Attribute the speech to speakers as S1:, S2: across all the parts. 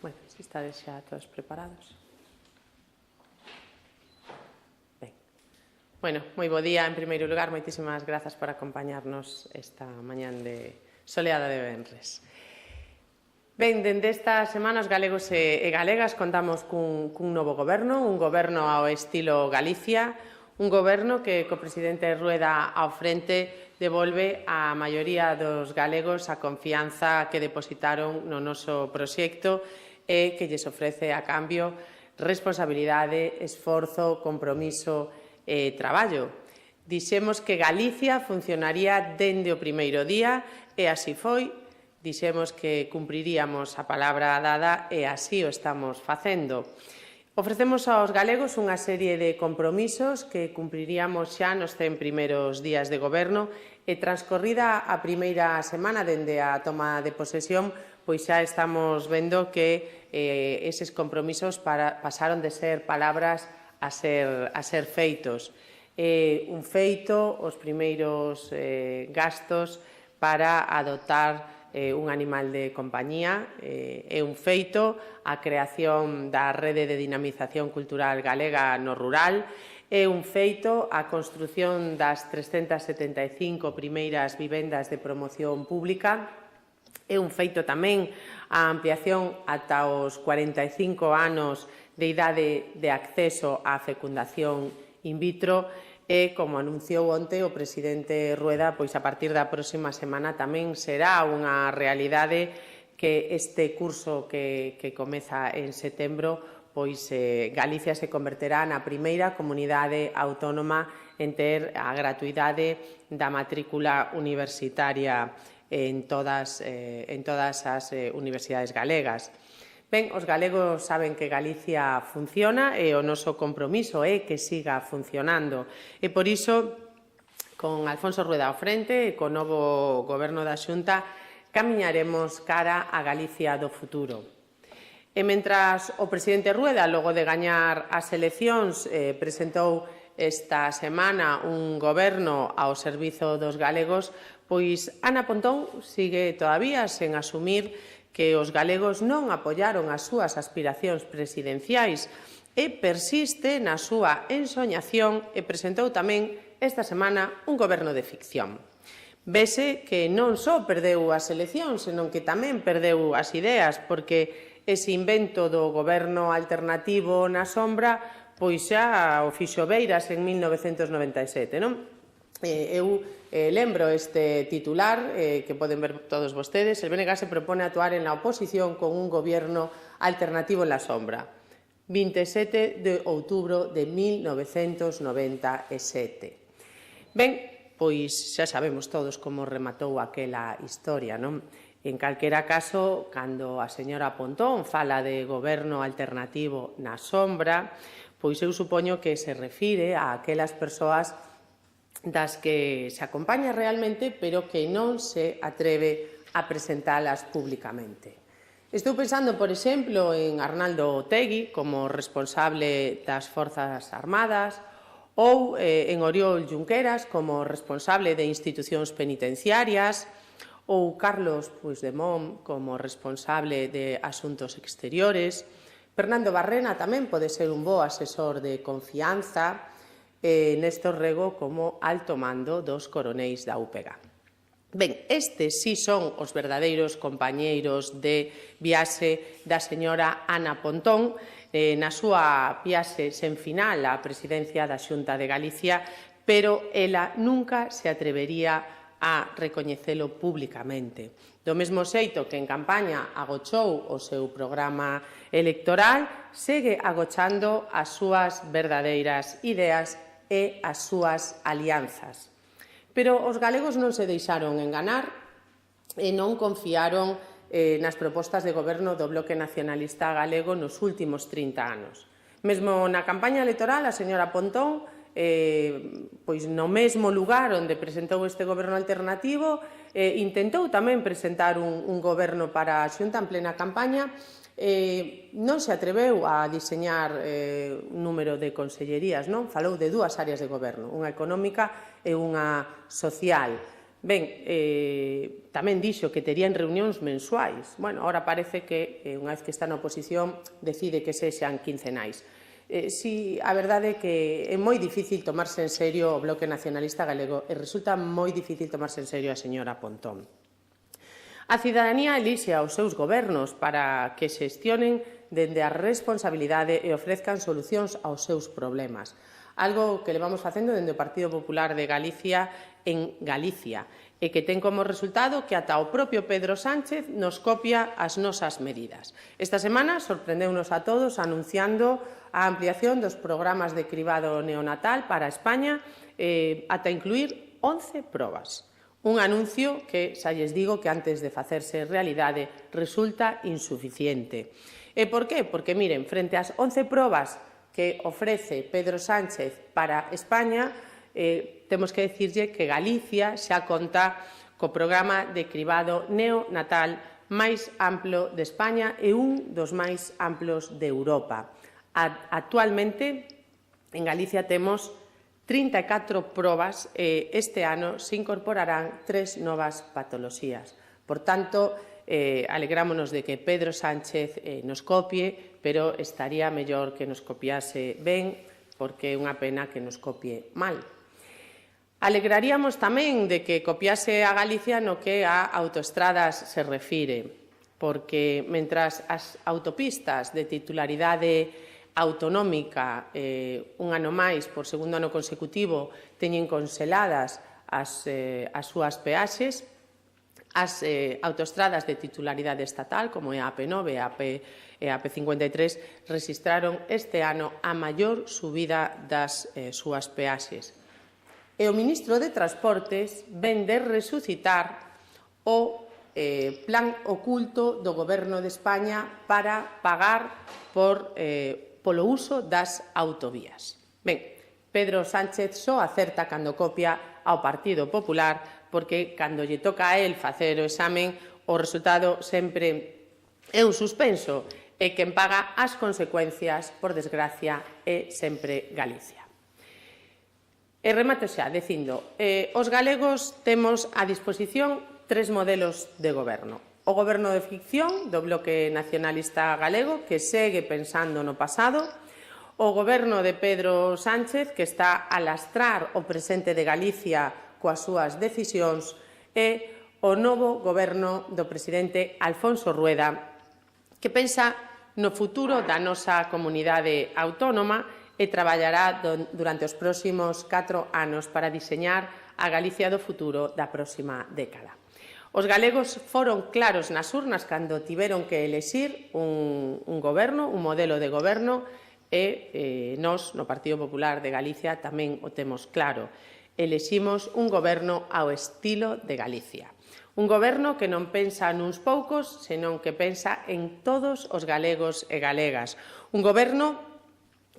S1: Bueno, se estades xa todos preparados. Ben. Bueno, moi bo día. En primeiro lugar, moitísimas grazas por acompañarnos esta mañán de soleada de venres. Ben, dende esta semana os galegos e galegas contamos cun novo goberno, un goberno ao estilo Galicia, un goberno que co presidente Rueda ao frente devolve á maioría dos galegos a confianza que depositaron no noso proxecto e que lles ofrece a cambio responsabilidade, esforzo, compromiso e traballo. Dixemos que Galicia funcionaría dende o primeiro día e así foi. Dixemos que cumpriríamos a palabra dada e así o estamos facendo. Ofrecemos aos galegos unha serie de compromisos que cumpriríamos xa nos 100 primeiros días de goberno e transcorrida a primeira semana dende a toma de posesión, pois xa estamos vendo que eses compromisos pasaron de ser palabras a ser feitos. Un feito, os primeiros gastos para adoptar un animal de compañía, é un feito a creación da Rede de Dinamización Cultural Galega no rural, é un feito a construción das 375 primeiras vivendas de promoción pública, é un feito tamén a ampliación ata os 45 anos de idade de acceso á fecundación in vitro e, como anunciou onte o presidente Rueda, pois a partir da próxima semana tamén será unha realidade que este curso que comeza en setembro, pois Galicia se converterá na primeira comunidade autónoma en ter a gratuidade da matrícula universitaria en todas as universidades galegas. Ben, os galegos saben que Galicia funciona e o noso compromiso é que siga funcionando. E por iso, con Alfonso Rueda ao frente e co novo goberno da Xunta, camiñaremos cara a Galicia do futuro. E mentras o presidente Rueda, logo de gañar as eleccións, presentou esta semana un goberno ao servizo dos galegos, pois Ana Pontón sigue todavía sen asumir que os galegos non apoiaron as súas aspiracións presidenciais e persiste na súa ensoñación e presentou tamén esta semana un goberno de ficción. Vese que non só perdeu as eleccións, senón que tamén perdeu as ideas, porque ese invento do goberno alternativo na sombra pois xa o fixo Beiras en 1997, non? Eu lembro este titular que poden ver todos vostedes. El BNG se propone actuar en la oposición con un gobierno alternativo en la sombra. 27 de outubro de 1997. Ben, pois xa sabemos todos como rematou aquela historia, non? En calquera caso, cando a señora Pontón fala de goberno alternativo na sombra, pois eu supoño que se refire a aquelas persoas das que se acompaña realmente, pero que non se atreve a presentalas públicamente. Estou pensando, por exemplo, en Arnaldo Otegi como responsable das Forzas Armadas ou en Oriol Junqueras como responsable de institucións penitenciarias ou Carlos Puigdemont como responsable de Asuntos Exteriores. Fernando Barrena tamén pode ser un bo asesor de confianza, Néstor Rego como alto mando dos coronéis da UPG. Ben, estes sí son os verdadeiros compañeiros de viaxe da señora Ana Pontón na súa viaxe sen final á presidencia da Xunta de Galicia, pero ela nunca se atrevería a recoñecelo públicamente. Do mesmo xeito que en campaña agochou o seu programa electoral, segue agochando as súas verdadeiras ideas e as súas alianzas. Pero os galegos non se deixaron enganar e non confiaron nas propostas de goberno do Bloque Nacionalista Galego nos últimos 30 anos. Mesmo na campaña electoral, a señora Pontón, pois no mesmo lugar onde presentou este goberno alternativo, intentou tamén presentar un goberno para a Xunta en plena campaña. Non se atreveu a diseñar un número de consellerías, non? Falou de dúas áreas de goberno, unha económica e unha social. Ben, tamén dixo que terían reunións mensuais. Bueno, ahora parece que, unha vez que está na oposición, decide que sexan quincenais. Si, a verdade é que é moi difícil tomarse en serio o Bloque Nacionalista Galego e resulta moi difícil tomarse en serio a señora Pontón. A cidadanía elixe aos seus gobernos para que xestionen dende a responsabilidade e ofrezcan solucións aos seus problemas. Algo que levamos facendo dende o Partido Popular de Galicia en Galicia e que ten como resultado que ata o propio Pedro Sánchez nos copia as nosas medidas. Esta semana sorprendeunos a todos anunciando a ampliación dos programas de cribado neonatal para España ata incluir 11 probas. Un anuncio que, xa lles digo, que antes de facerse realidade resulta insuficiente. E por qué? Porque, miren, frente ás 11 probas que ofrece Pedro Sánchez para España, temos que dicirlle que Galicia xa conta co programa de cribado neonatal máis amplo de España e un dos máis amplos de Europa. Actualmente, en Galicia temos 34 probas e este ano se incorporarán 3 novas patoloxías. Por tanto, alegrámonos de que Pedro Sánchez nos copie, pero estaría mellor que nos copiase ben, porque é unha pena que nos copie mal. Alegraríamos tamén de que copiase a Galicia no que a autoestradas se refire, porque mentras as autopistas de titularidade autonómica un ano máis, por segundo ano consecutivo, teñen conseladas as súas peaxes, as autoestradas de titularidade estatal, como é a AP9 e a AP53, rexistraron este ano a maior subida das súas peaxes. E o ministro de Transportes ven de resucitar o plan oculto do Goberno de España para pagar polo uso das autovías. Ben, Pedro Sánchez só acerta cando copia ao Partido Popular, porque cando lle toca a él facer o examen, o resultado sempre é un suspenso, e quen paga as consecuencias, por desgracia, é sempre Galicia. E remato xa dicindo, os galegos temos a disposición 3 modelos de goberno. O goberno de ficción do Bloque Nacionalista Galego, que segue pensando no pasado, o goberno de Pedro Sánchez, que está a lastrar o presente de Galicia coas súas decisións, e o novo goberno do presidente Alfonso Rueda, que pensa no futuro da nosa comunidade autónoma e traballará durante os próximos 4 anos para diseñar a Galicia do futuro da próxima década. Os galegos foron claros nas urnas cando tiveron que elexir un goberno, un modelo de goberno, e nós, no Partido Popular de Galicia, tamén o temos claro. Eleximos un goberno ao estilo de Galicia. Un goberno que non pensa nuns poucos, senón que pensa en todos os galegos e galegas. Un goberno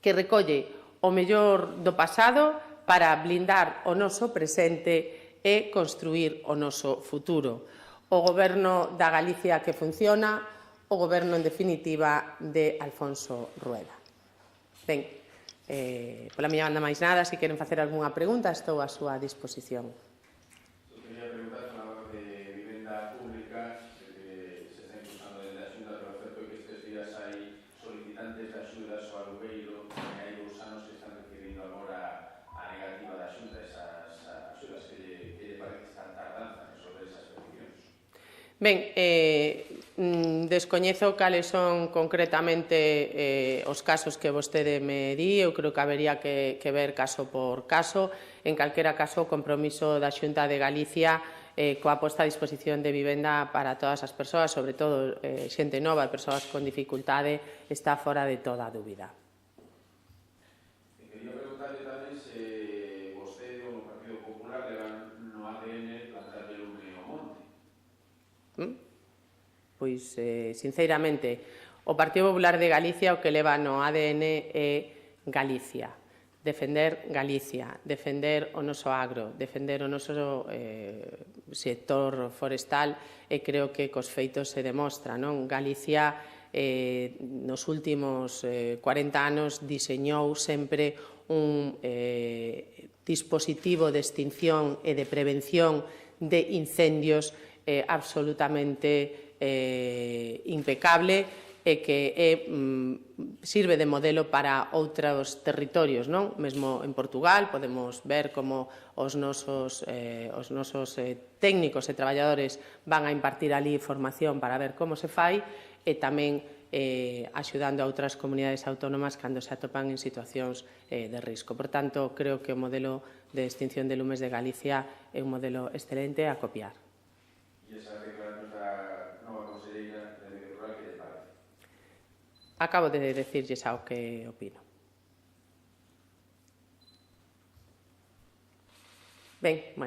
S1: que recolle o mellor do pasado para blindar o noso presente e construir o noso futuro. O goberno da Galicia que funciona, o goberno, en definitiva, de Alfonso Rueda. Ben, pola miña banda máis nada, se queren facer algunha pregunta, estou á súa disposición.
S2: Eu quería preguntar falaba de vivenda pública, que se está impulsando desde a Xunta, pero o certo é que estes días hai solicitantes de axudas ao alugueiro que hai 2 anos que están recibindo agora a negativa da Xunta, esas axudas que lle parece esta tardanza en resolver esas peticións.
S1: Ben, descoñezo cales son concretamente os casos que vostede me di. Eu creo que habería que ver caso por caso. En calquera caso, o compromiso da Xunta de Galicia coa posta a disposición de vivenda para todas as persoas, sobre todo xente nova e persoas con dificultade, está fora de toda dúbida.
S2: Quería preguntarle tamén se vostede ou o Partido Popular levan no ADN plantarlle lume ao monte.
S1: Pois, sinceramente, o Partido Popular de Galicia o que leva no ADN é Galicia. Defender Galicia, defender o noso agro, defender o noso sector forestal, e creo que cos feitos se demostra, non? Galicia nos últimos 40 anos diseñou sempre un dispositivo de extinción e de prevención de incendios absolutamente impecable e que sirve de modelo para outros territorios, non? Mesmo en Portugal podemos ver como os nosos técnicos e traballadores van a impartir ali formación para ver como se fai e tamén axudando a outras comunidades autónomas cando se atopan en situacións de risco. Por tanto, creo que o modelo de extinción de lumes de Galicia é un modelo excelente a copiar.
S2: E esa declaración da nova conselleira de Medio Rural, que lle parece?
S1: Acabo de decirlles ao que opino. Ben, bueno.